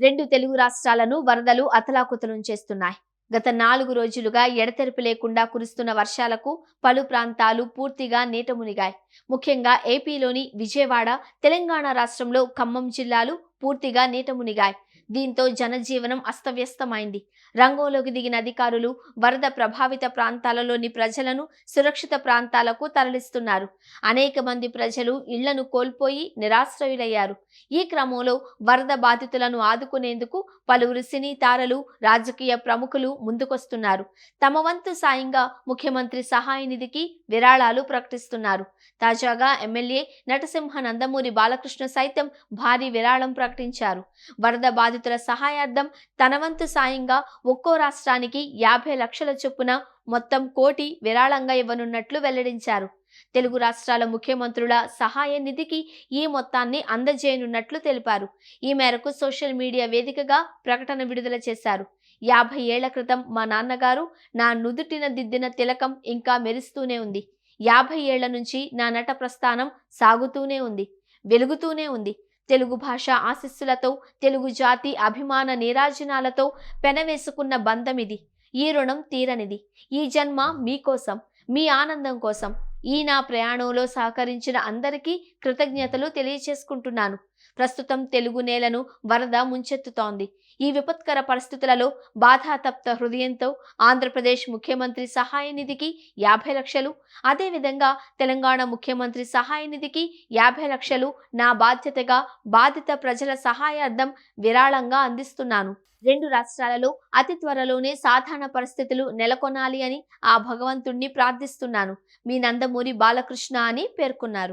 రెండు తెలుగు రాష్ట్రాలను వరదలు అతలాకుతలం చేస్తున్నాయి. గత 4 రోజులుగా ఎడతెరిపి లేకుండా కురుస్తున్న వర్షాలకు పలు ప్రాంతాలు పూర్తిగా నీట మునిగాయి. ముఖ్యంగా ఏపీలోని విజయవాడ, తెలంగాణ రాష్ట్రంలో ఖమ్మం జిల్లాలు పూర్తిగా నీట మునిగాయి. దీంతో జనజీవనం అస్తవ్యస్తమైంది. రంగంలోకి దిగిన అధికారులు వరద ప్రభావిత ప్రాంతాలలోని ప్రజలను సురక్షిత ప్రాంతాలకు తరలిస్తున్నారు. అనేక మంది ప్రజలు ఇళ్లను కోల్పోయి నిరాశ్రయులయ్యారు. ఈ క్రమంలో వరద బాధితులను ఆదుకునేందుకు పలువురు సినీ తారలు, రాజకీయ ప్రముఖులు ముందుకొస్తున్నారు. తమ వంతు సాయంగా ముఖ్యమంత్రి సహాయ నిధికి విరాళాలు ప్రకటిస్తున్నారు. తాజాగా ఎమ్మెల్యే నటసింహ నందమూరి బాలకృష్ణ సైతం భారీ విరాళం ప్రకటించారు. వరద బాధితుల సహాయార్థం తన వంతు సాయంగా ఒక్కో రాష్ట్రానికి 50 లక్షల చొప్పున మొత్తం 1 కోటి విరాళంగా ఇవ్వనున్నట్లు వెల్లడించారు. తెలుగు రాష్ట్రాల ముఖ్యమంత్రుల సహాయ నిధికి ఈ మొత్తాన్ని అందజేయనున్నట్లు తెలిపారు. ఈ మేరకు సోషల్ మీడియా వేదికగా ప్రకటన విడుదల చేశారు. 50 ఏళ్ల క్రితం మా నాన్నగారు నా నుదుటిన దిద్దిన తిలకం ఇంకా మెరుస్తూనే ఉంది. 50 ఏళ్ల నుంచి నా నట ప్రస్థానం సాగుతూనే ఉంది, వెలుగుతూనే ఉంది. తెలుగు భాష ఆశీస్సులతో, తెలుగు జాతి అభిమాన నీరాజనాలతో పెనవేసుకున్న బంధమిది. ఈ రుణం తీరనిది. ఈ జన్మ మీకోసం, మీ ఆనందం కోసం. ఈ నా ప్రయాణంలో సహకరించిన అందరికీ కృతజ్ఞతలు తెలియచేసుకుంటున్నాను. ప్రస్తుతం తెలుగు నేలను వరద ముంచెత్తుతోంది. ఈ విపత్కర పరిస్థితులలో బాధాతప్త హృదయంతో ఆంధ్రప్రదేశ్ ముఖ్యమంత్రి సహాయ నిధికి 50 లక్షలు, అదేవిధంగా తెలంగాణ ముఖ్యమంత్రి సహాయ నిధికి 50 లక్షలు నా బాధ్యతగా బాధిత ప్రజల సహాయార్థం విరాళంగా అందిస్తున్నాను. రెండు రాష్ట్రాలలో అతి త్వరలోనే సాధారణ పరిస్థితులు నెలకొనాలి అని ఆ భగవంతుణ్ణి ప్రార్థిస్తున్నాను. మీ నందమూరి బాలకృష్ణ అని పేర్కొన్నారు.